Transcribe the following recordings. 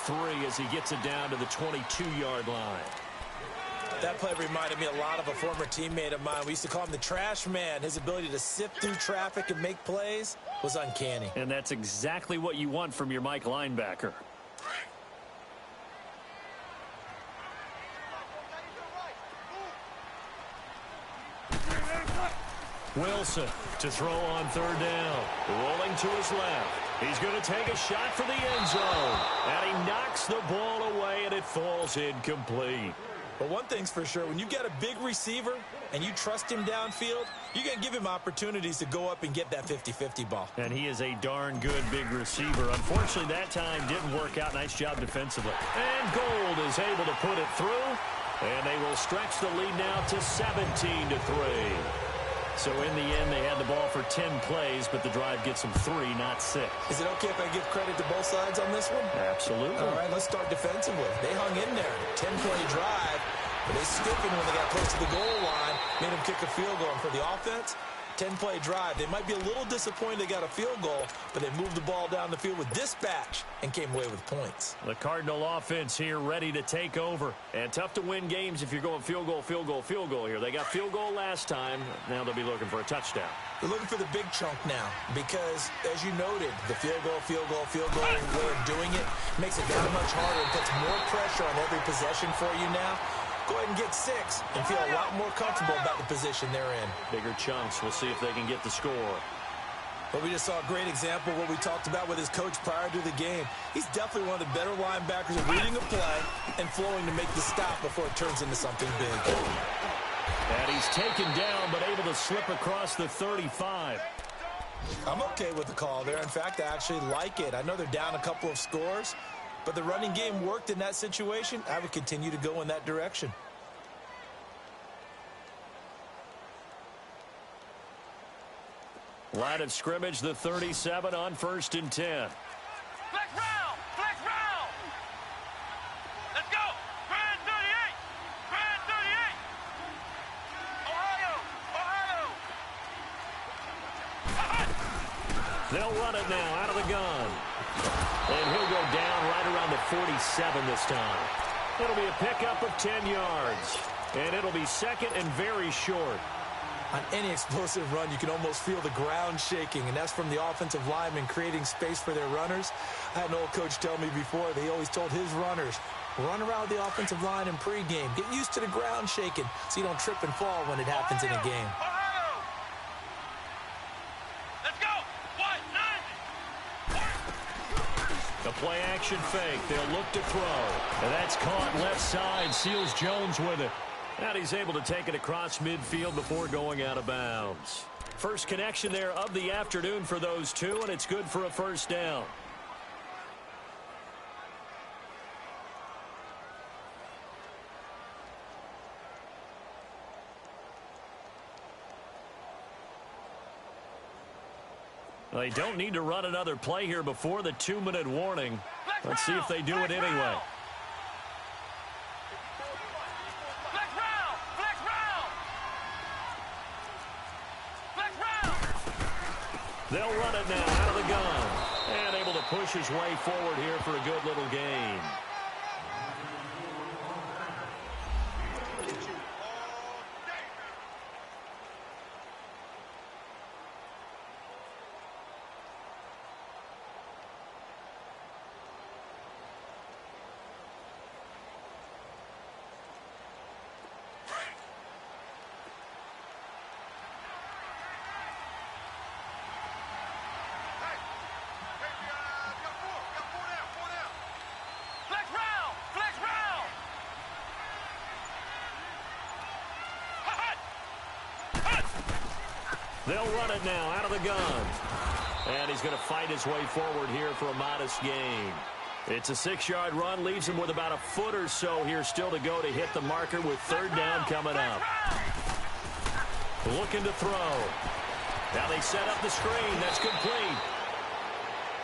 3 as he gets it down to the 22-yard line. That play reminded me a lot of a former teammate of mine. We used to call him the trash man. His ability to sift through traffic and make plays was uncanny. And that's exactly what you want from your Mike linebacker. Wilson to throw on third down. Rolling to his left. He's going to take a shot for the end zone. And he knocks the ball away, and it falls incomplete. But one thing's for sure, when you get a big receiver and you trust him downfield, you're going to give him opportunities to go up and get that 50-50 ball. And he is a darn good big receiver. Unfortunately, that time didn't work out. Nice job defensively. And Gold is able to put it through. And they will stretch the lead now to 17-3. So in the end, they had the ball for 10 plays, but the drive gets them 3, not 6. Is it okay if I give credit to both sides on this one? Absolutely. All right, let's start defensively. They hung in there. 10-play drive, but they stiffened when they got close to the goal line, made them kick a field goal. And for the offense, 10-play drive. They might be a little disappointed they got a field goal, but they moved the ball down the field with dispatch and came away with points. The Cardinal offense here ready to take over. And tough to win games if you're going field goal, field goal, field goal here. They got field goal last time. Now they'll be looking for a touchdown. They're looking for the big chunk now because, as you noted, the field goal, way of doing it makes it that much harder and puts more pressure on every possession for you now. Go ahead and get 6 and feel a lot more comfortable about the position they're in. Bigger chunks. We'll see if they can get the score. But we just saw a great example of what we talked about with his coach prior to the game. He's definitely one of the better linebackers at reading a play and flowing to make the stop before it turns into something big. And he's taken down but able to slip across the 35. I'm okay with the call there. In fact, I actually like it. I know they're down a couple of scores, but the running game worked in that situation. I would continue to go in that direction. Line of scrimmage, the 37 on 1st and 10. Flex round! Flex round! Let's go! Grand 38! Grand 38! Ohio! Ohio! They'll run it now out of the gun. And he'll go down right around the 47 this time. It'll be a pickup of 10 yards. And it'll be second and very short. On any explosive run, you can almost feel the ground shaking, and that's from the offensive linemen creating space for their runners. I had an old coach tell me before, they always told his runners, run around the offensive line in pregame. Get used to the ground shaking so you don't trip and fall when it happens in a game. Let's go! 190! The play action fake. They'll look to throw. And that's caught left side. Seals Jones with it. And he's able to take it across midfield before going out of bounds. First connection there of the afternoon for those two, and it's good for a first down. They don't need to run another play here before the 2-minute warning. Let's see if they do it anyway. They'll run it now out of the gun. And able to push his way forward here for a good little gain. They'll run it now out of the gun. And he's going to fight his way forward here for a modest gain. It's a 6-yard run. Leaves him with about a foot or so here still to go to hit the marker with third down coming up. Looking to throw. Now they set up the screen. That's complete.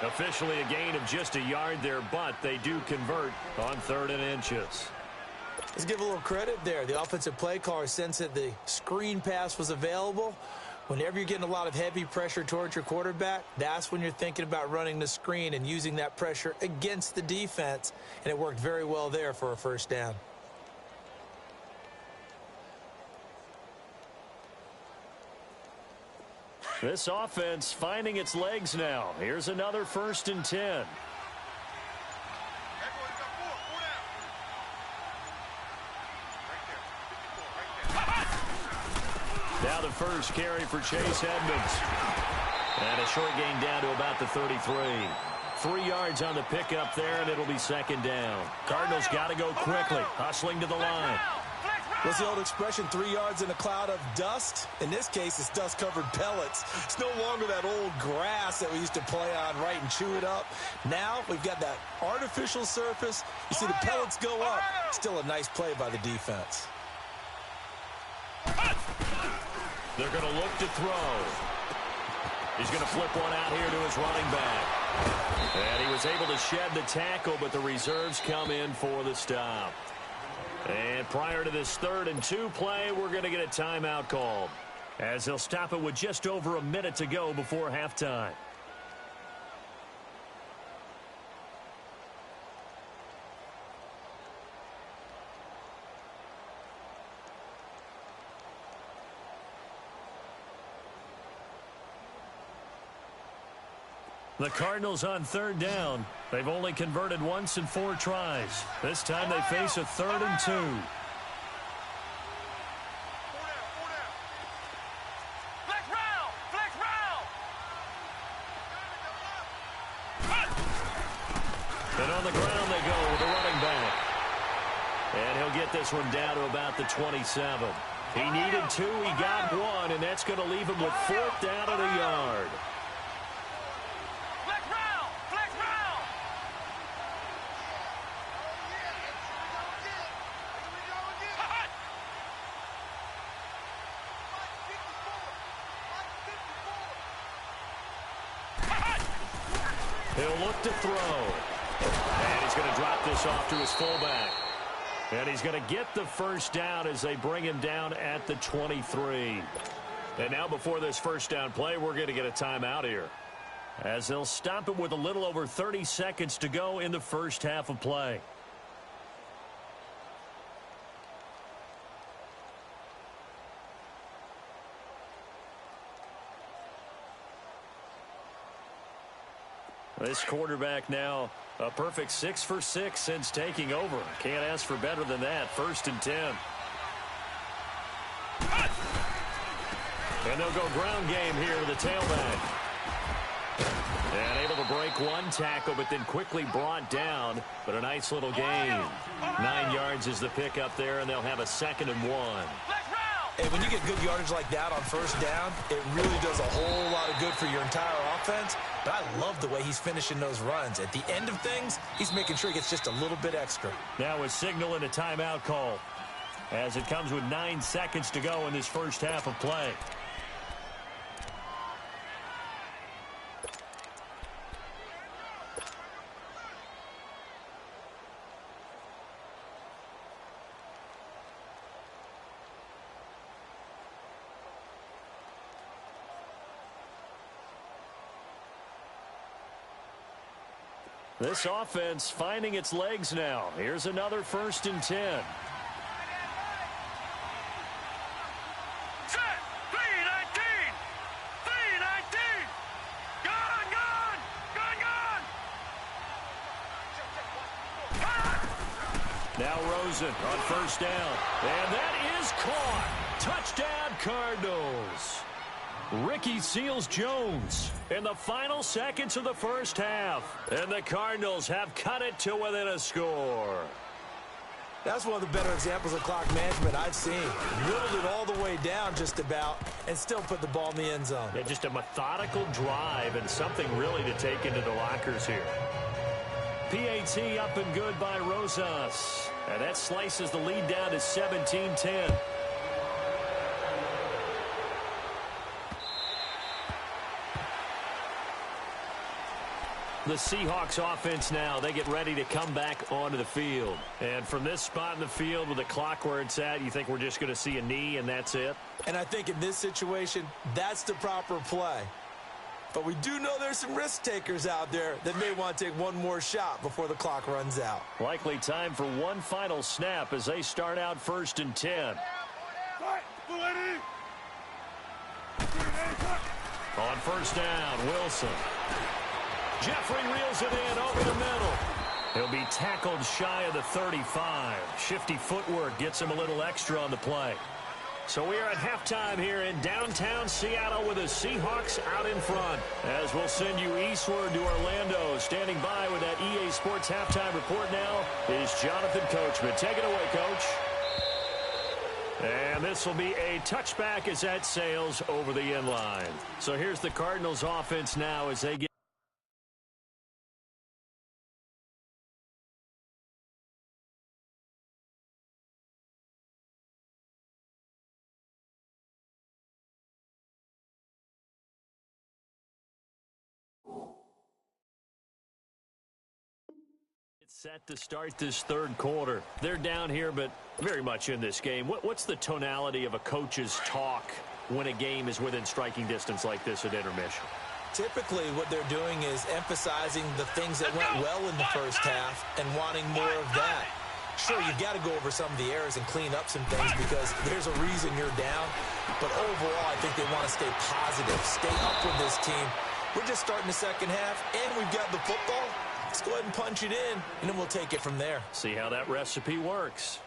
Officially a gain of just a yard there, but they do convert on 3rd and inches. Let's give a little credit there. The offensive play caller sensed that the screen pass was available. Whenever you're getting a lot of heavy pressure towards your quarterback, that's when you're thinking about running the screen and using that pressure against the defense, and it worked very well there for a first down. This offense finding its legs now. Here's another 1st and 10. Now the first carry for Chase Edmonds. And a short gain down to about the 33. 3 yards on the pickup there, and it'll be 2nd down. Cardinals got to go quickly, hustling to the line. What's the old expression, 3 yards in a cloud of dust? In this case, it's dust-covered pellets. It's no longer that old grass that we used to play on, right, and chew it up. Now we've got that artificial surface. You see the pellets go up. Still a nice play by the defense. They're going to look to throw. He's going to flip one out here to his running back. And he was able to shed the tackle, but the reserves come in for the stop. And prior to this 3rd and 2 play, we're going to get a timeout called, as they'll stop it with just over a minute to go before halftime. The Cardinals on 3rd down. They've only converted once in 4 tries. This time they face a 3rd and 2. Flex round! Flex round! And on the ground they go with the running back. And he'll get this one down to about the 27. He needed 2, he got 1, and that's going to leave him with 4th down and a yard. He'll look to throw. And he's going to drop this off to his fullback. And he's going to get the first down as they bring him down at the 23. And now before this first down play, we're going to get a timeout here, as they'll stop it with a little over 30 seconds to go in the first half of play. This quarterback now a perfect 6 for 6 since taking over. Can't ask for better than that. 1st and 10. And they'll go ground game here to the tailback. And able to break one tackle, but then quickly brought down. But a nice little gain. 9 yards is the pickup there, and they'll have a 2nd and 1. And when you get good yardage like that on first down, it really does a whole lot of good for your entire offense. But I love the way he's finishing those runs. At the end of things, he's making sure he gets just a little bit extra. Now a signal and a timeout call, as it comes with 9 seconds to go in this first half of play. This offense finding its legs now. Here's another 1st and 10. Set! 3-19! Gone! Gone! Gone! Gone! Now Rosen on first down. And that is caught. Touchdown Cardinals. Ricky Seals-Jones in the final seconds of the first half. And the Cardinals have cut it to within a score. That's one of the better examples of clock management I've seen. Whittled it all the way down just about and still put the ball in the end zone. Yeah, just a methodical drive and something really to take into the lockers here. PAT up and good by Rosas. And that slices the lead down to 17-10. The the Seahawks offense now. They get ready to come back onto the field. And from this spot in the field with the clock where it's at, you think we're just going to see a knee and that's it? And I think in this situation, that's the proper play. But we do know there's some risk takers out there that may want to take one more shot before the clock runs out. Likely time for one final snap as they start out 1st and 10. On 1st down, Wilson. Jeffrey reels it in over the middle. He'll be tackled shy of the 35. Shifty footwork gets him a little extra on the play. So we are at halftime here in downtown Seattle with the Seahawks out in front. As we'll send you eastward to Orlando. Standing by with that EA Sports halftime report now is Jonathan Coachman. Take it away, Coach. And this will be a touchback as that sails over the end line. So here's the Cardinals offense now as they get set to start this third quarter. They're down here, but very much in this game. What's the tonality of a coach's talk when a game is within striking distance like this at intermission? Typically, what they're doing is emphasizing the things that went well in the first half and wanting more of that. Sure, you've got to go over some of the errors and clean up some things because there's a reason you're down. But overall, I think they want to stay positive, stay up with this team. We're just starting the second half, and we've got the football. Let's go ahead and punch it in, and then we'll take it from there. See how that recipe works.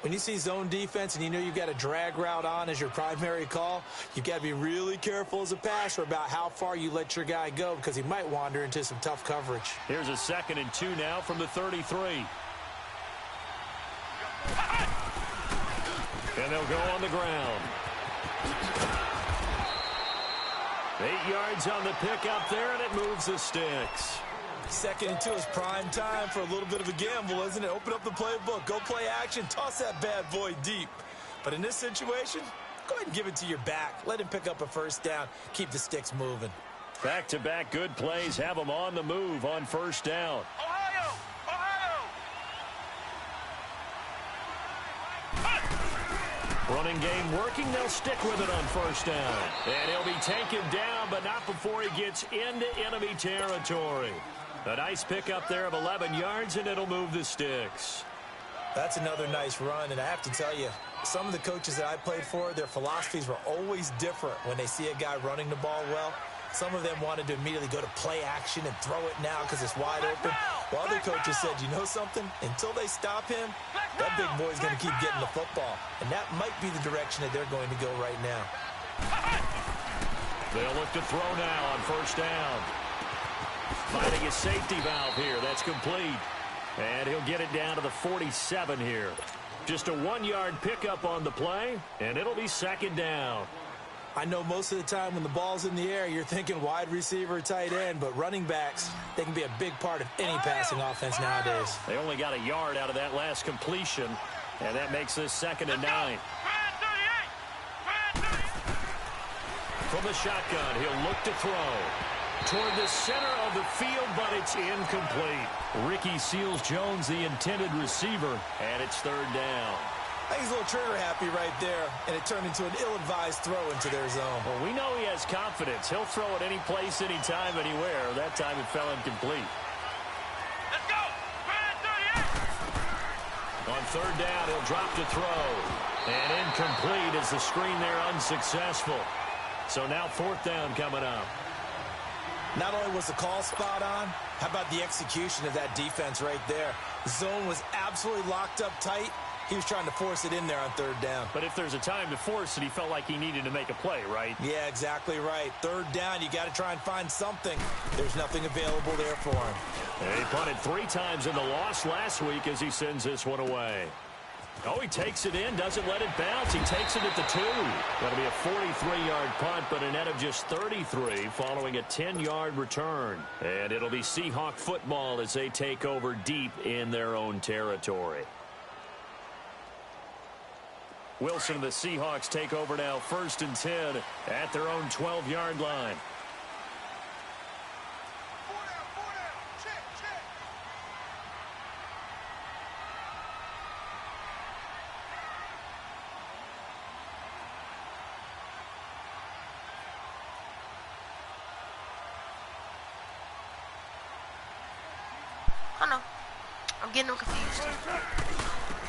When you see zone defense and you know you've got a drag route on as your primary call, you've got to be really careful as a passer about how far you let your guy go because he might wander into some tough coverage. Here's a 2nd and 2 now from the 33. And they'll go on the ground. 8 yards on the pickup there, and it moves the sticks. 2nd and 2 is prime time for a little bit of a gamble, isn't it? Open up the playbook, go play action, toss that bad boy deep. But in this situation, go ahead and give it to your back. Let him pick up a 1st down, keep the sticks moving. Back-to-back good plays have them on the move on 1st down. Ohio! Running game working. They'll stick with it on 1st down. And he'll be taken down, but not before he gets into enemy territory. A nice pickup there of 11 yards, and it'll move the sticks. That's another nice run, and I have to tell you, some of the coaches that I played for, their philosophies were always different when they see a guy running the ball well. Some of them wanted to immediately go to play action and throw it now because it's wide open. While other coaches said, you know something? Until they stop him, that big boy's going to keep getting the football. And that might be the direction that they're going to go right now. They'll look to throw now on 1st down. Finding a safety valve here. That's complete. And he'll get it down to the 47 here. Just a 1-yard pickup on the play, and it'll be 2nd down. I know most of the time when the ball's in the air, you're thinking wide receiver, tight end, but running backs, they can be a big part of any passing offense nowadays. They only got a yard out of that last completion, and that makes this 2nd and 9. From the shotgun, he'll look to throw toward the center of the field, but it's incomplete. Ricky Seals-Jones, the intended receiver, and it's 3rd down. I think he's a little trigger happy right there, and it turned into an ill-advised throw into their zone. Well, we know he has confidence. He'll throw it any place, anytime, anywhere. That time it fell incomplete. Let's go! 38! On 3rd down, he'll drop to throw. And incomplete as the screen there unsuccessful. So now 4th down coming up. Not only was the call spot on, how about the execution of that defense right there? The zone was absolutely locked up tight. He was trying to force it in there on 3rd down. But if there's a time to force it, he felt like he needed to make a play, right? Yeah, exactly right. 3rd down, you got to try and find something. There's nothing available there for him. And he punted 3 times in the loss last week as he sends this one away. Oh, he takes it in, doesn't let it bounce. He takes it at the 2. That'll be a 43-yard punt, but a net of just 33 following a 10-yard return. And it'll be Seahawk football as they take over deep in their own territory. Wilson and the Seahawks take over now 1st and 10 at their own 12-yard line. I know. I'm getting them confused.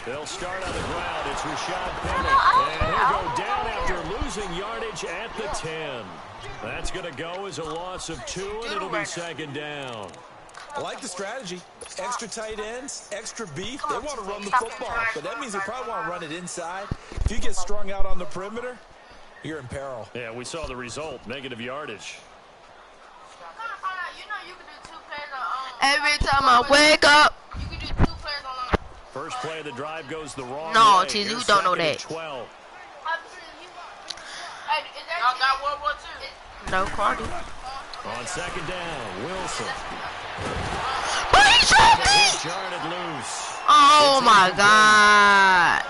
They'll start on the ground. It's Rashad Penny. And he'll go down after losing yardage at the 10. That's going to go as a loss of 2, and it'll be second down. I like the strategy. Extra tight ends, extra beef. They want to run the football, but that means they probably want to run it inside. If you get strung out on the perimeter, you're in peril. Yeah, we saw the result, negative yardage. Every time I wake up. You can do 2 plays on line. First play of the drive goes the wrong way. No, Cheesy, you don't know that. 12. Y'all got World War II. No, Cardi. On second down, Wilson. What he shot me? Jarred loose. Oh my God.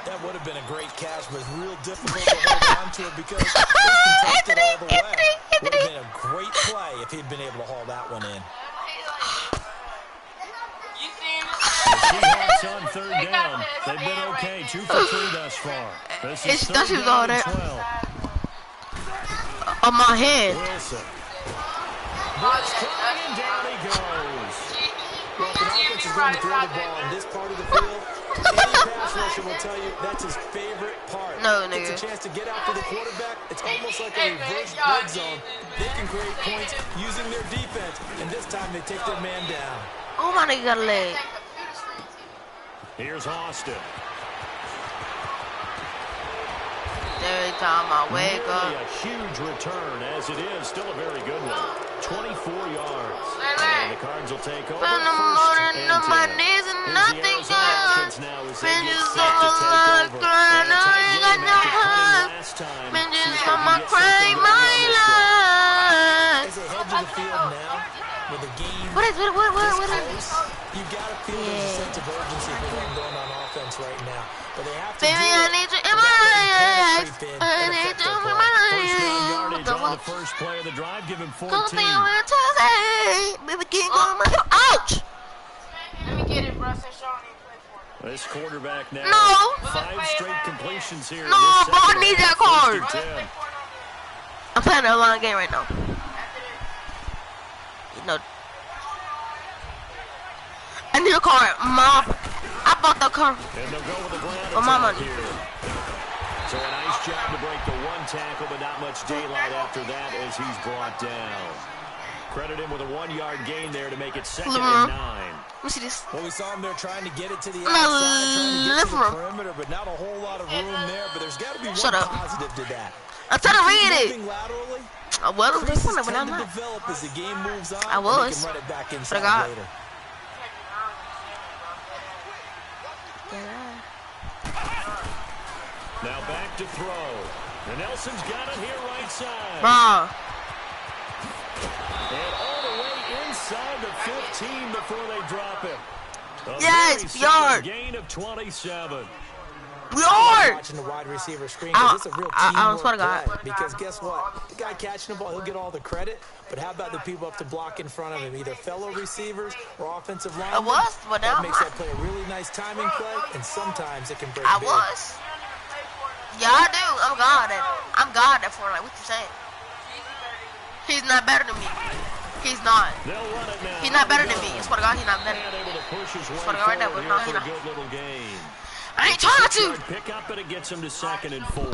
That would have been a great catch, but it's real difficult to hold on to it because it's contested all the way. Would have been a great play if he'd been able to haul that one in. Seahawks on third down. They've been okay, 2 for 3 thus far. This is third down and 12. On my head. Wilson. Blitz coming, and down he goes. Well, if an offense is going to throw the ball in this part of the field, any pass rusher will tell you that's his favorite part. No, It's nigga. a chance to get after the quarterback. It's almost like a reverse red zone. They can create points using their defense, and this time they take their man down. Oh, my nigga got a leg. Here's Austin. Every time I wake Really up. a huge return, as it is. Still a very good one. 24 yards. And the Cards will take over. From the First morning and to my 10. knees and Here's the nothing Arizona good. offense now as they get Bitches set to all take like over. crying, And a I tight ain't got game no after punting heart. last time. Bitches See if on they my can get cry, something going my on this one. life. As they head to the field now, with the game What is this it? close, you got to feel there's a sense of urgency for them going on offense right now. But they have to Baby, do I it need you in my without letting life. panic creep in I and need affect you their in play. my First down life. yardage on the first play of the drive. Give him 14. Something I want to say. Baby, can't go on my ouch. Let me get it, bro. Say Sean ain't play for it. This quarterback now. No. 5 straight completions here. No, in this bro, I second need half. that card. First and 10. I'm playing a long game right now. You know. I need a card, Mom. I bought the car. And they'll go with the ground For my attack money. here. So a nice job to break the 1 tackle, but not much daylight after that as he's brought down. Credit him with a 1-yard gain there to make it second and 9. Let me see this. Well, we saw him there trying to get it to the No, outside, trying to get to the listen. perimeter, but not a whole lot of room there. But there's got to be Shut one up. positive to that. I'm trying to read it. Moving laterally, I was creases listening, but I'm tend to not. develop as the game moves on. I and they was. can run it back But I inside got- later. Now back to throw. And Nelson's got it here right side. Bro. And all the way inside the 15 before they drop him. A Yes, very solid yard. gain of 27. We are. Watching the wide receiver screen, 'cause it's a real I swear teamwork to God. play. Because guess what? The guy catching the ball, he'll get all the credit. But how about the people up to block in front of him, either fellow receivers or offensive linemen? I was, but now that I'm makes not. that play a really nice timing play, and sometimes it can break I big. was. Yeah, I do. I'm God at. I'm God at Fortnite. What you saying? He's not better than me. He's not. They'll run it now. He's not better than me. I swear to God, he's not better. And able to push his way Swear to God right now, forward but no, here he's for a not. good little game. I ain't trying to. Pick up, and it gets him to second and 4.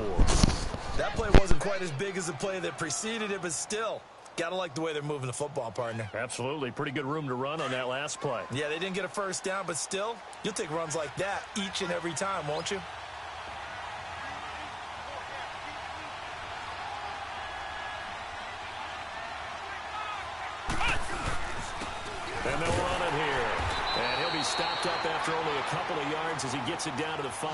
That play wasn't quite as big as the play that preceded it, but still, gotta like the way they're moving the football, partner. Absolutely. Pretty good room to run on that last play. Yeah, they didn't get a first down, but still, you'll take runs like that each and every time, won't you? And they'll run it here. And he'll be stopped up after only a couple of yards as he gets it down to the 5.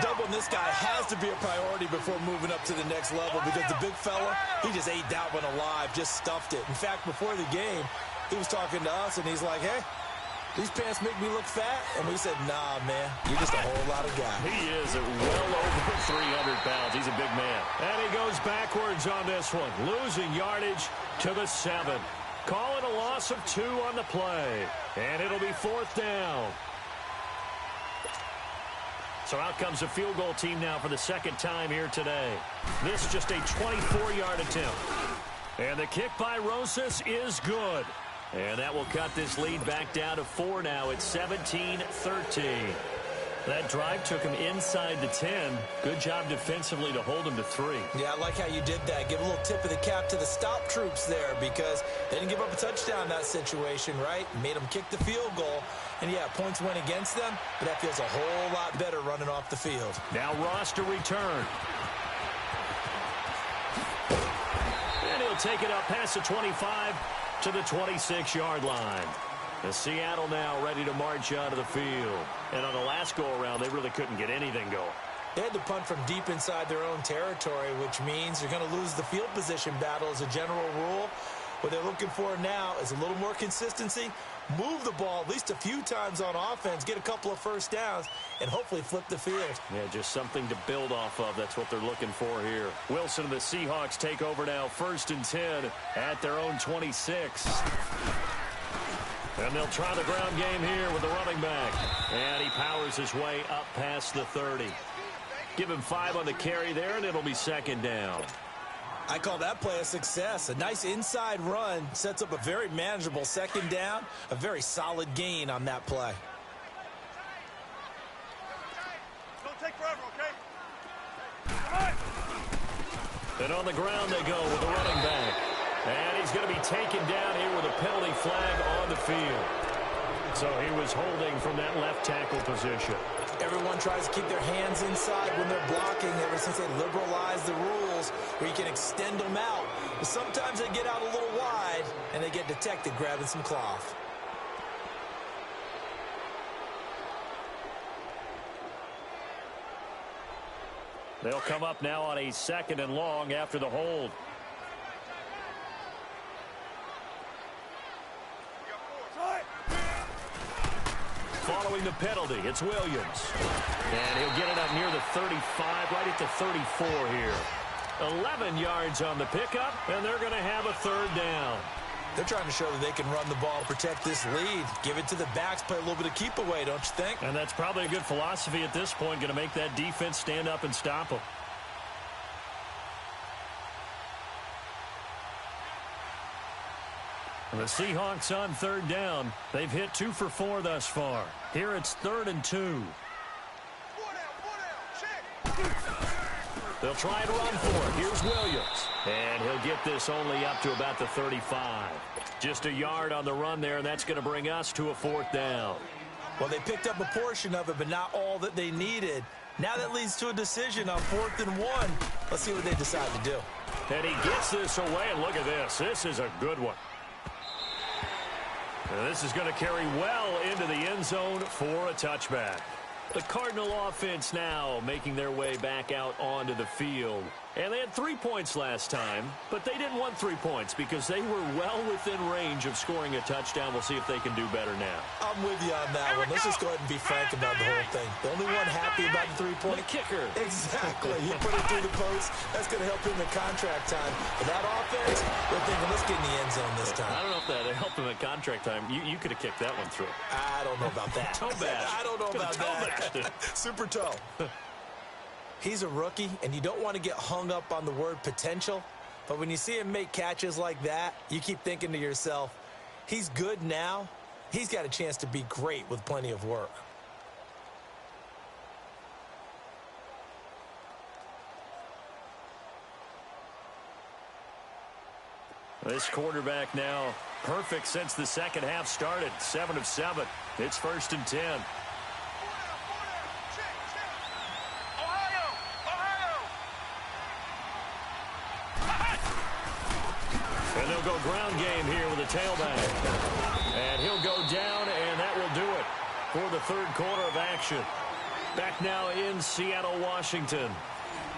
Doubling this guy has to be a priority before moving up to the next level because the big fella, he just ate that one alive, just stuffed it. In fact, before the game, he was talking to us, and he's like, hey, these pants make me look fat. And we said, nah, man, you're just a whole lot of guy. He is at well over 300 pounds. He's a big man. And he goes backwards on this one, losing yardage to the 7. Call it a loss of 2 on the play. And it'll be 4th down. So out comes a field goal team now for the second time here today. This just a 24-yard attempt. And the kick by Rosas is good. And that will cut this lead back down to 4 now. It's 17-13. That drive took him inside the 10. Good job defensively to hold him to 3. Yeah, I like how you did that. Give a little tip of the cap to the stop troops there because they didn't give up a touchdown in that situation, right? Made them kick the field goal. And, yeah, points went against them, but that feels a whole lot better running off the field. Now Ross to return. And he'll take it up past the 25 to the 26-yard line. The Seattle now ready to march out of the field. And on the last go-around, they really couldn't get anything going. They had to punt from deep inside their own territory, which means you're going to lose the field position battle as a general rule. What they're looking for now is a little more consistency, move the ball at least a few times on offense, get a couple of first downs, and hopefully flip the field. Yeah, just something to build off of. That's what they're looking for here. Wilson and the Seahawks take over now, 1st and 10 at their own 26. And they'll try the ground game here with the running back. And he powers his way up past the 30. Give him 5 on the carry there, and it'll be 2nd down. I call that play a success. A nice inside run sets up a very manageable 2nd down, a very solid gain on that play. Don't take forever, okay? And on the ground they go with the running back. And he's going to be taken down here with a penalty flag on the field. So he was holding from that left tackle position. Everyone tries to keep their hands inside when they're blocking ever since they liberalized the rules where you can extend them out. But sometimes they get out a little wide and they get detected grabbing some cloth. They'll come up now on a 2nd and long after the hold. Following the penalty, it's Williams. And he'll get it up near the 35, right at the 34 here. 11 yards on the pickup, and they're going to have a 3rd down. They're trying to show that they can run the ball and protect this lead. Give it to the backs, play a little bit of keep away, don't you think? And that's probably a good philosophy at this point, going to make that defense stand up and stop them. The Seahawks on 3rd down. They've hit 2 for 4 thus far. Here it's 3rd and 2. They'll try and run for it. Here's Williams. And he'll get this only up to about the 35. Just a yard on the run there, and that's going to bring us to a 4th down. Well, they picked up a portion of it, but not all that they needed. Now that leads to a decision on 4th and 1. Let's see what they decide to do. And he gets this away, and look at this. This is a good one. And this is going to carry well into the end zone for a touchback. The Cardinal offense now making their way back out onto the field. And they had 3 points last time, but they didn't want 3 points because they were well within range of scoring a touchdown. We'll see if they can do better now. I'm with you on that one. Let's just go ahead and be frank about the whole thing. The only one happy about the 3-point. The kicker. Exactly. He put it through the post. That's going to help him in contract time. But that offense, they're thinking, let's get in the end zone this time. I don't know if that helped him at contract time. You could have kicked that one through. I don't know about that. Toe bash. I don't know about that. Super toe. He's a rookie, and you don't want to get hung up on the word potential. But when you see him make catches like that, you keep thinking to yourself, he's good now. He's got a chance to be great with plenty of work. This quarterback now perfect since the second half started. 7 of 7. It's 1st and 10. And they'll go ground game here with a tailback. And he'll go down, and that will do it for the 3rd quarter of action. Back now in Seattle, Washington.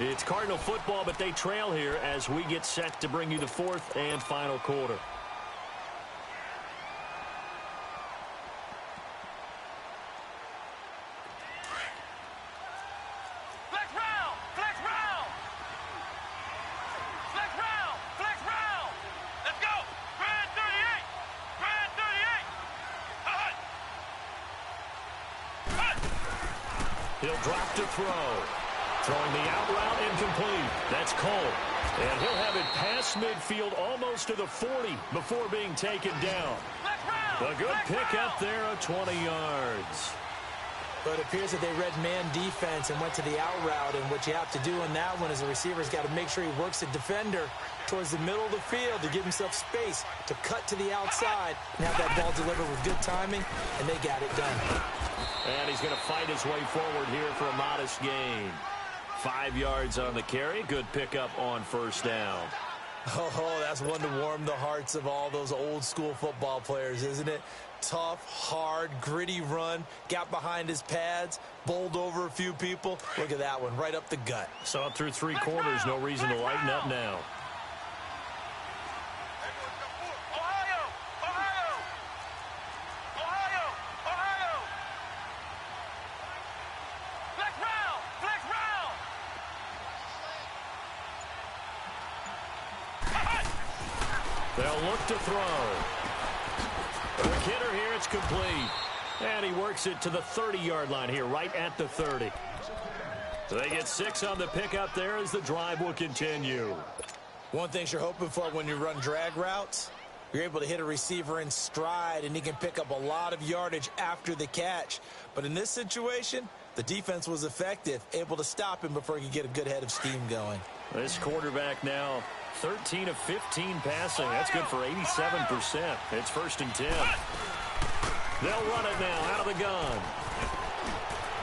It's Cardinal football, but they trail here as we get set to bring you the 4th and final quarter. He'll drop to throw. Throwing the out route incomplete. That's Cole. And he'll have it past midfield almost to the 40 before being taken down. A good pickup there of 20 yards. But it appears that they read man defense and went to the out route. And what you have to do in that one is the receiver's got to make sure he works the defender towards the middle of the field to give himself space to cut to the outside and have that ball delivered with good timing, and they got it done. And he's going to fight his way forward here for a modest gain. 5 yards on the carry. Good pickup on first down. Oh, that's one to warm the hearts of all those old-school football players, isn't it? Tough, hard, gritty run, got behind his pads, bowled over a few people. Look at that one, right up the gut. So up through 3 quarters, no reason to lighten up now. They'll look to throw. The hitter here, it's complete. And he works it to the 30-yard line here, right at the 30. So they get 6 on the pickup there as the drive will continue. One thing you're hoping for when you run drag routes, you're able to hit a receiver in stride, and he can pick up a lot of yardage after the catch. But in this situation, the defense was effective, able to stop him before he could get a good head of steam going. This quarterback now 13 of 15 passing. That's good for 87%. It's 1st and 10. They'll run it now out of the gun.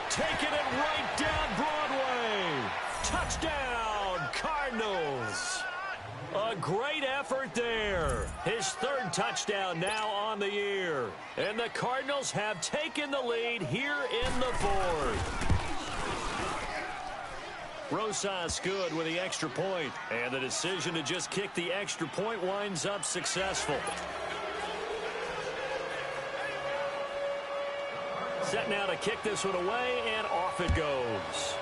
Taking it right down Broadway. Touchdown, Cardinals. A great effort there. His 3rd touchdown now on the year. And the Cardinals have taken the lead here in the 4th. Rosas good with the extra point. And the decision to just kick the extra point winds up successful. Set now to kick this one away, and off it goes.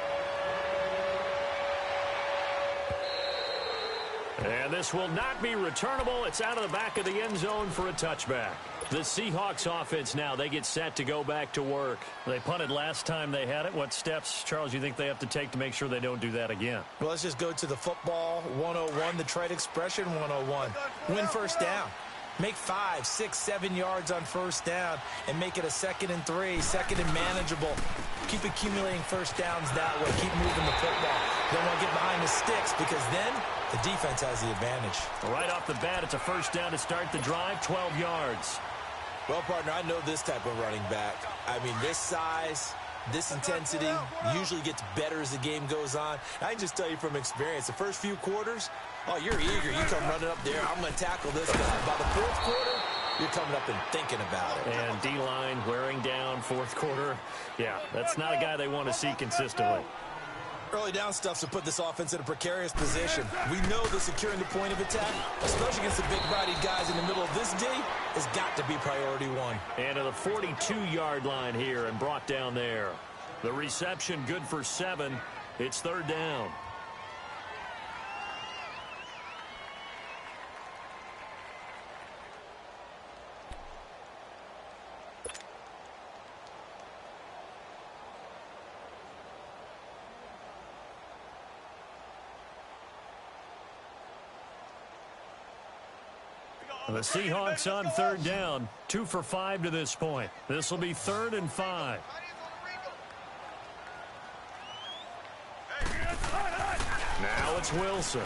And this will not be returnable. It's out of the back of the end zone for a touchback. The Seahawks offense now, they get set to go back to work. They punted last time they had it. What steps, Charles, you think they have to take to make sure they don't do that again? Well, let's just go to the football 101, the trite expression 101. Win first down. Make 5, 6, 7 yards on first down and make it a 2nd and 3, 2nd and manageable. Keep accumulating first downs that way. Keep moving the football. You don't want to get behind the sticks because then the defense has the advantage. Right off the bat, it's a first down to start the drive, 12 yards. Well, partner, I know this type of running back. I mean, this size, this intensity usually gets better as the game goes on. I can just tell you from experience, the first few quarters, oh, you're eager. You come running up there. I'm going to tackle this guy. By the 4th quarter, you're coming up and thinking about it. And D-line wearing down 4th quarter. Yeah, that's not a guy they want to see consistently. Early down stuff's to put this offense in a precarious position. We know that securing the point of attack, especially against the big-bodied guys in the middle of this D, has got to be priority 1. And to the 42-yard line here and brought down there. The reception good for 7. It's 3rd down. The Seahawks on 3rd down, 2 for 5 to this point. This will be 3rd and 5. Now it's Wilson.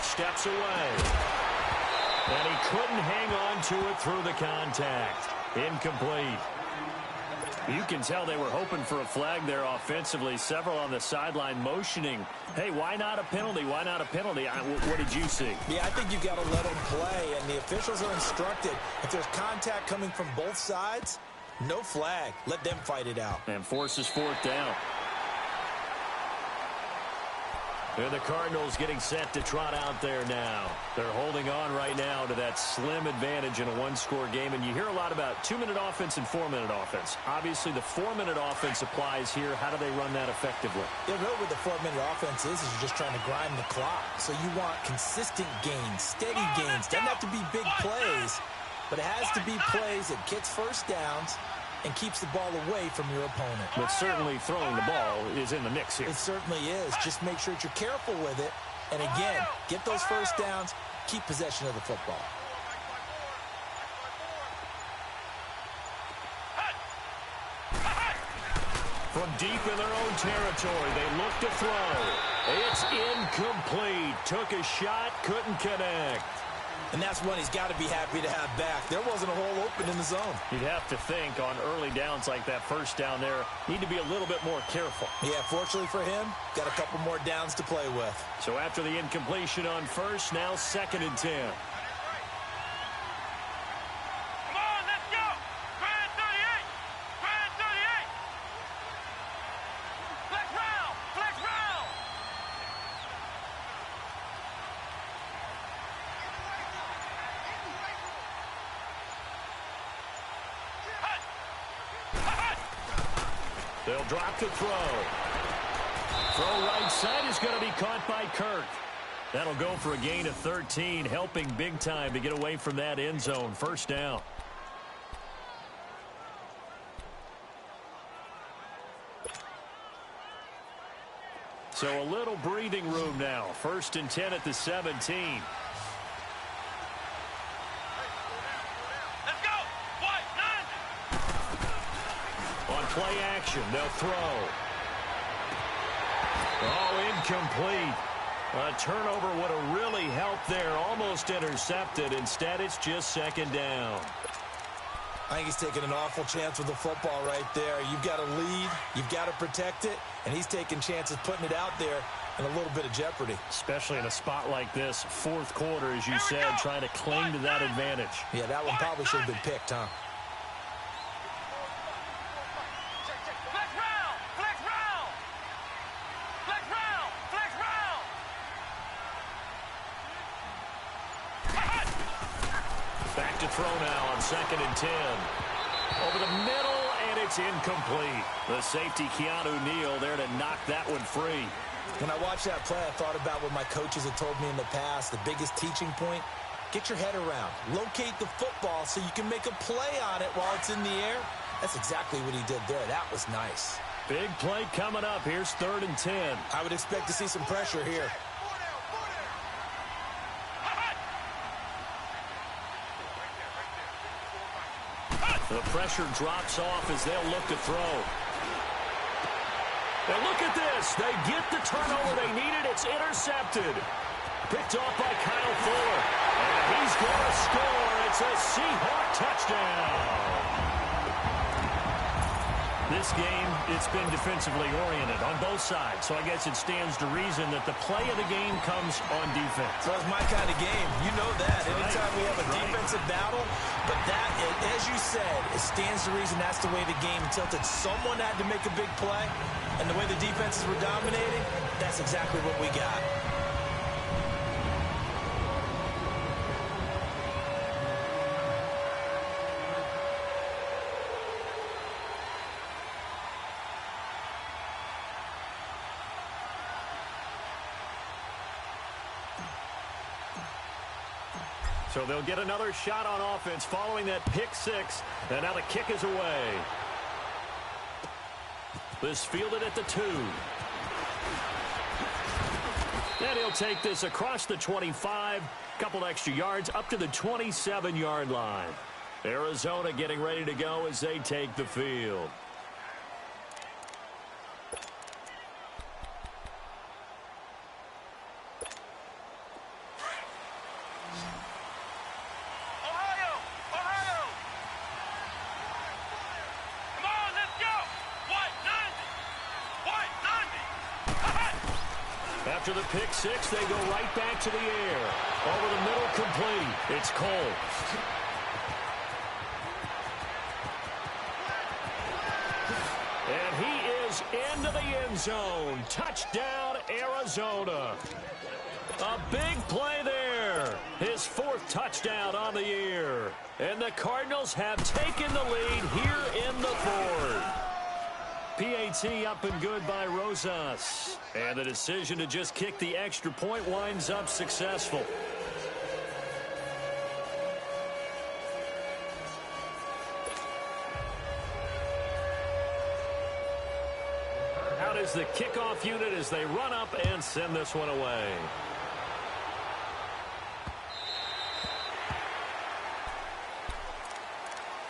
Steps away. And he couldn't hang on to it through the contact. Incomplete. You can tell they were hoping for a flag there offensively. Several on the sideline motioning. Hey, why not a penalty? Why not a penalty? What did you see? Yeah, I think you've got to let them play, and the officials are instructed. If there's contact coming from both sides, no flag. Let them fight it out. And forces 4th down. And the Cardinals getting set to trot out there now. They're holding on right now to that slim advantage in a 1-score game. And you hear a lot about 2-minute offense and 4-minute offense. Obviously, the 4-minute offense applies here. How do they run that effectively? Yeah, really what the 4-minute offense is you're just trying to grind the clock. So you want consistent gains, steady gains. Doesn't have to be big plays, but it has to be plays that gets first downs and keeps the ball away from your opponent. But certainly throwing the ball is in the mix here. It certainly is. Just make sure that you're careful with it. And again, get those first downs, keep possession of the football. From deep in their own territory, they look to throw. It's incomplete. Took a shot, couldn't connect. And that's one he's got to be happy to have back. There wasn't a hole open in the zone. You'd have to think on early downs like that first down there, need to be a little bit more careful. Yeah, fortunately for him, got a couple more downs to play with. So after the incompletion on first, now 2nd and 10. They'll drop to throw. Throw right side is going to be caught by Kirk. That'll go for a gain of 13, helping big time to get away from that end zone. First down. So a little breathing room now. 1st and 10 at the 17. Play action. They'll throw. Oh, incomplete. A turnover would have really helped there. Almost intercepted. Instead, it's just 2nd down. I think he's taking an awful chance with the football right there. You've got to lead. You've got to protect it. And he's taking chances putting it out there in a little bit of jeopardy. Especially in a spot like this. 4th quarter, as you said, trying to cling to that advantage. Yeah, that one probably should have been picked, huh? Throw now on 2nd and 10. Over the middle, and it's incomplete. The safety, Keanu Neal, there to knock that one free. When I watched that play, I thought about what my coaches had told me in the past. The biggest teaching point, get your head around. Locate the football so you can make a play on it while it's in the air. That's exactly what he did there. That was nice. Big play coming up. Here's 3rd and 10. I would expect to see some pressure here. The pressure drops off as they'll look to throw. And look at this. They get the turnover they needed. It's intercepted. Picked off by Kyle Fuller. And he's going to score. It's a Seahawk touchdown. This game, it's been defensively oriented on both sides. So I guess it stands to reason that the play of the game comes on defense. Well, it's my kind of game. You know that. Anytime we have a defensive battle, but that, as you said, it stands to reason that's the way the game tilted. Someone had to make a big play, and the way the defenses were dominating, that's exactly what we got. So they'll get another shot on offense following that pick 6. And now the kick is away. This fielded at the 2. And he'll take this across the 25. Couple extra yards up to the 27-yard line. Arizona getting ready to go as they take the field. After the pick 6, they go right back to the air. Over the middle, complete. It's Cole. And he is into the end zone. Touchdown, Arizona. A big play there. His 4th touchdown on the year. And the Cardinals have taken the lead here in the 4th. PAT up and good by Rosas. And the decision to just kick the extra point winds up successful. is the kickoff unit as they run up and send this one away.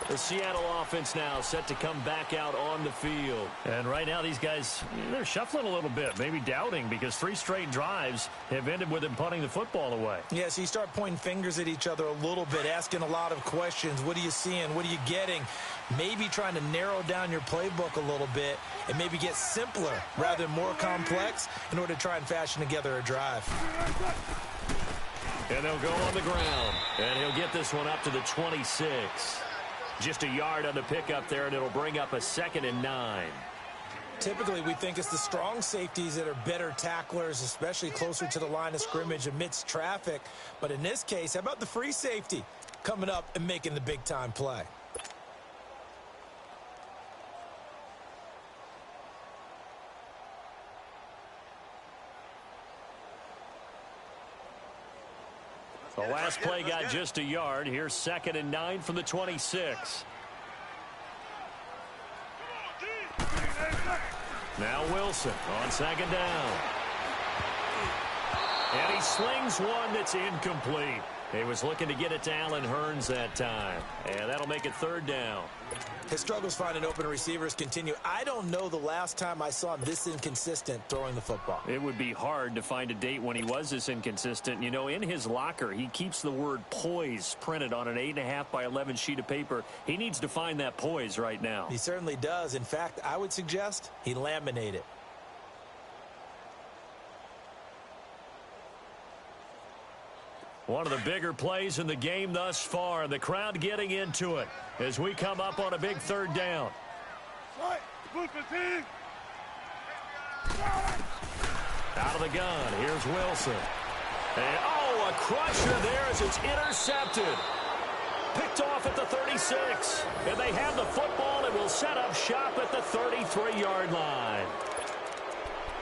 The Seattle offense now set to come back out on the field. And right now these guys, they're shuffling a little bit, maybe doubting, because 3 straight drives have ended with them punting the football away. Yeah, so you start pointing fingers at each other a little bit, asking a lot of questions. What are you seeing? What are you getting? Maybe trying to narrow down your playbook a little bit and maybe get simpler rather than more complex in order to try and fashion together a drive. And they'll go on the ground. And he'll get this one up to the 26. Just a yard on the pickup there, and it'll bring up a 2nd and 9. Typically, we think it's the strong safeties that are better tacklers, especially closer to the line of scrimmage amidst traffic. But in this case, how about the free safety coming up and making the big-time play? The last play got just a yard. Here's 2nd and 9 from the 26. Now Wilson on 2nd down. And he slings one that's incomplete. He was looking to get it to Allen Hurns that time. And that'll make it 3rd down. His struggles finding open receivers continue. I don't know the last time I saw him this inconsistent throwing the football. It would be hard to find a date when he was this inconsistent. You know, in his locker, he keeps the word poise printed on an 8.5 by 11 sheet of paper. He needs to find that poise right now. He certainly does. In fact, I would suggest he laminate it. One of the bigger plays in the game thus far. The crowd getting into it as we come up on a big 3rd down. Out of the gun, here's Wilson. And, oh, a crusher there as it's intercepted. Picked off at the 36. And they have the football and will set up shop at the 33-yard line.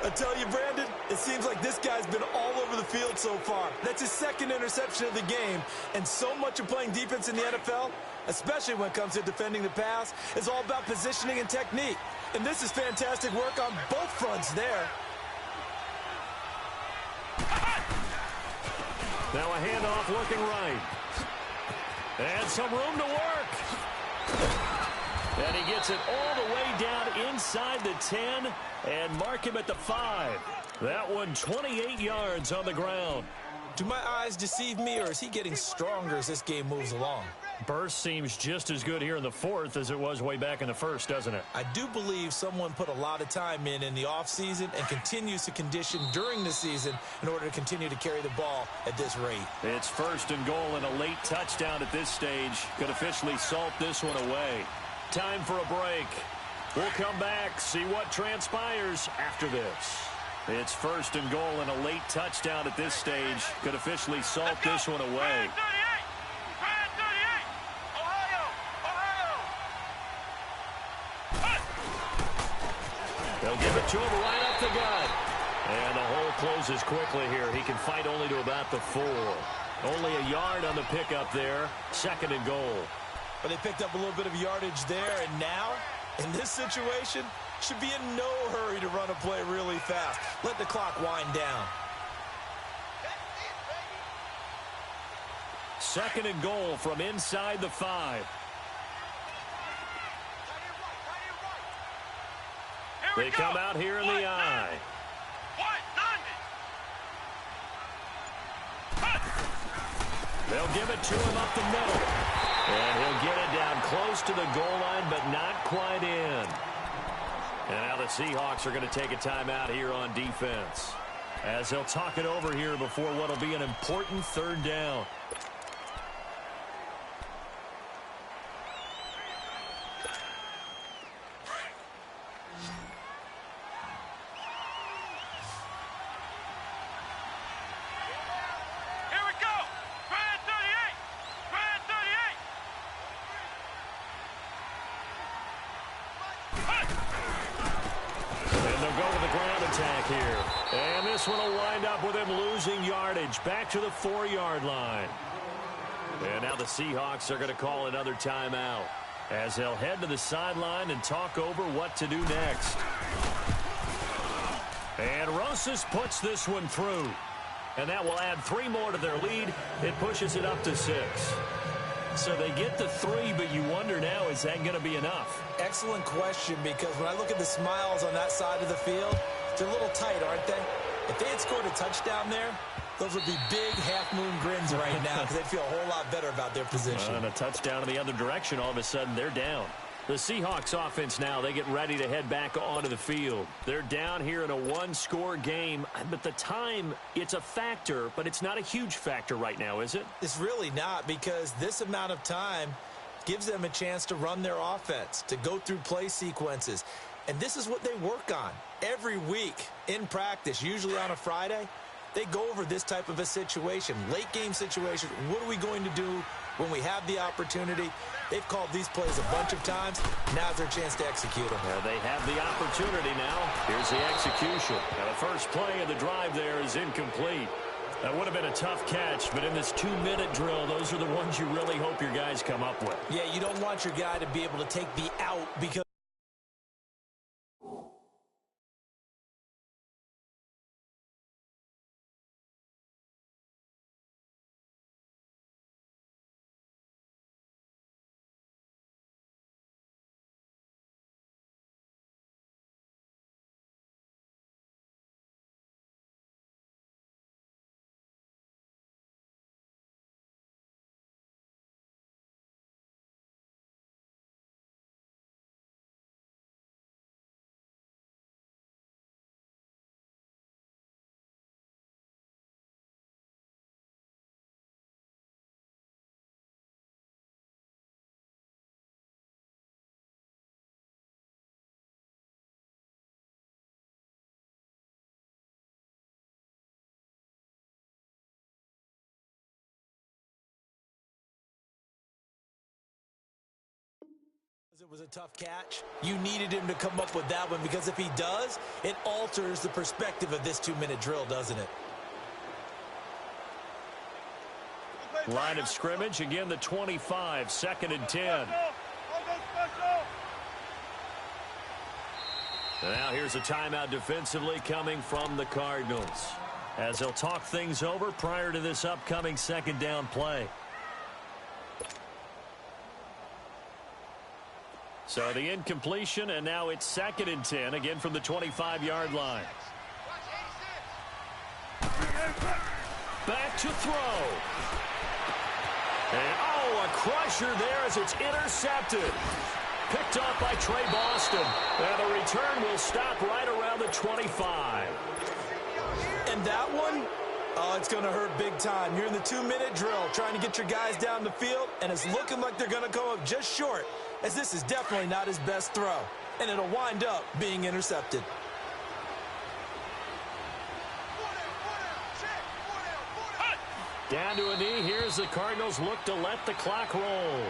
I tell you, Brandon, it seems like this guy's been all over the field so far. That's his 2nd interception of the game. And so much of playing defense in the NFL, especially when it comes to defending the pass, is all about positioning and technique. And this is fantastic work on both fronts there. Now a handoff looking right. And some room to work. And he gets it all the way down inside the 10 and mark him at the 5. That one 28 yards on the ground. Do my eyes deceive me, or is he getting stronger as this game moves along? Burst seems just as good here in the 4th as it was way back in the 1st, doesn't it? I do believe someone put a lot of time in the offseason and continues to condition during the season in order to continue to carry the ball at this rate. It's 1st and goal, and a late touchdown at this stage could officially salt this one away. Time for a break. We'll come back, see what transpires after this. It's 1st and goal, and a late touchdown at this stage could officially salt this one away. They'll give it to him right up the gut. And the hole closes quickly here. He can fight only to about the 4. Only a yard on the pickup there. 2nd and goal. But they picked up a little bit of yardage there, and now, in this situation, should be in no hurry to run a play really fast. Let the clock wind down. 2nd and goal from inside the 5. They come out here in the I. They'll give it to him up the middle. And he'll get it down close to the goal line, but not quite in. And now the Seahawks are going to take a timeout here on defense, as they'll talk it over here before what will be an important 3rd down. This one will wind up with him losing yardage back to the 4-yard line. And now the Seahawks are going to call another timeout as they'll head to the sideline and talk over what to do next. And Rosas puts this one through. And that will add 3 more to their lead. It pushes it up to 6. So they get the 3, but you wonder now, is that going to be enough? Excellent question, because when I look at the smiles on that side of the field, they're a little tight, aren't they? If they had scored a touchdown there, those would be big half-moon grins right now because they'd feel a whole lot better about their position. And a touchdown in the other direction, all of a sudden they're down. The Seahawks offense now, they get ready to head back onto the field. They're down here in a 1-score game, but the time, it's a factor, but it's not a huge factor right now, is it? It's really not, because this amount of time gives them a chance to run their offense, to go through play sequences. And this is what they work on every week in practice, usually on a Friday. They go over this type of a situation, late game situation. What are we going to do when we have the opportunity? They've called these plays a bunch of times. Now's their chance to execute them. Well, they have the opportunity now. Here's the execution. Now, the first play of the drive there is incomplete. That would have been a tough catch, but in this 2-minute drill, those are the ones you really hope your guys come up with. Yeah, you don't want your guy to be able to take the out because it was a tough catch. You needed him to come up with that one, because if he does, it alters the perspective of this 2-minute drill, doesn't it? Line of scrimmage, again the 25, 2nd and 10. Now here's a timeout defensively coming from the Cardinals, as they'll talk things over prior to this upcoming 2nd down play. So the incompletion, and now it's 2nd and 10, again from the 25-yard line. Back to throw. And, a crusher there as it's intercepted. Picked off by Trey Boston. And the return will stop right around the 25. And that one, it's going to hurt big time. You're in the 2-minute drill trying to get your guys down the field, and it's looking like they're going to come up just short, as this is definitely not his best throw, and it'll wind up being intercepted. Down to a knee. Here's the Cardinals look to let the clock roll.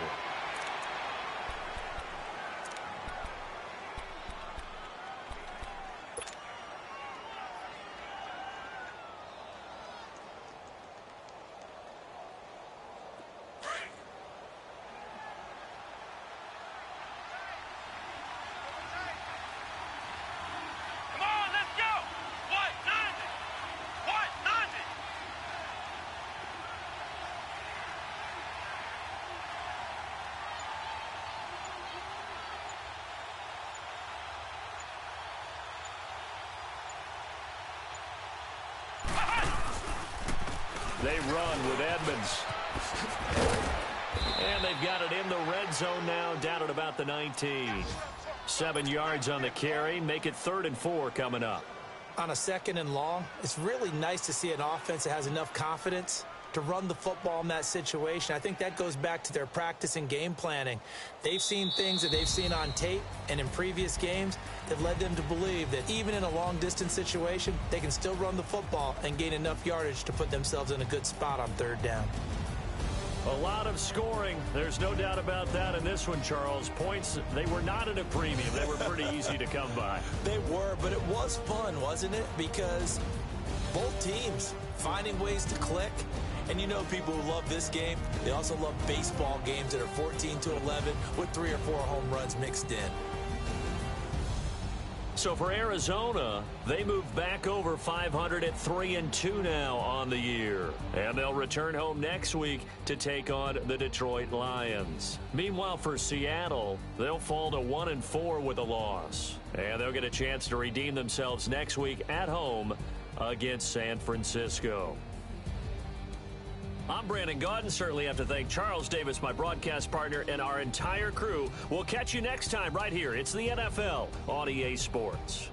They run with Edmonds. And they've got it in the red zone now, down at about the 19. 7 yards on the carry. Make it 3rd and 4 coming up. On a 2nd and long, it's really nice to see an offense that has enough confidence to run the football in that situation. I think that goes back to their practice and game planning. They've seen things that they've seen on tape and in previous games that led them to believe that even in a long-distance situation, they can still run the football and gain enough yardage to put themselves in a good spot on 3rd down. A lot of scoring. There's no doubt about that in this one, Charles. Points, they were not at a premium. They were pretty easy to come by. They were, but it was fun, wasn't it? Because both teams finding ways to click. And you know people who love this game, they also love baseball games that are 14-11 with 3 or 4 home runs mixed in. So for Arizona, they move back over 500 at 3-2 now on the year. And they'll return home next week to take on the Detroit Lions. Meanwhile, for Seattle, they'll fall to 1-4 with a loss. And they'll get a chance to redeem themselves next week at home against San Francisco. I'm Brandon Gaudin. Certainly have to thank Charles Davis, my broadcast partner, and our entire crew. We'll catch you next time right here. It's the NFL on EA Sports.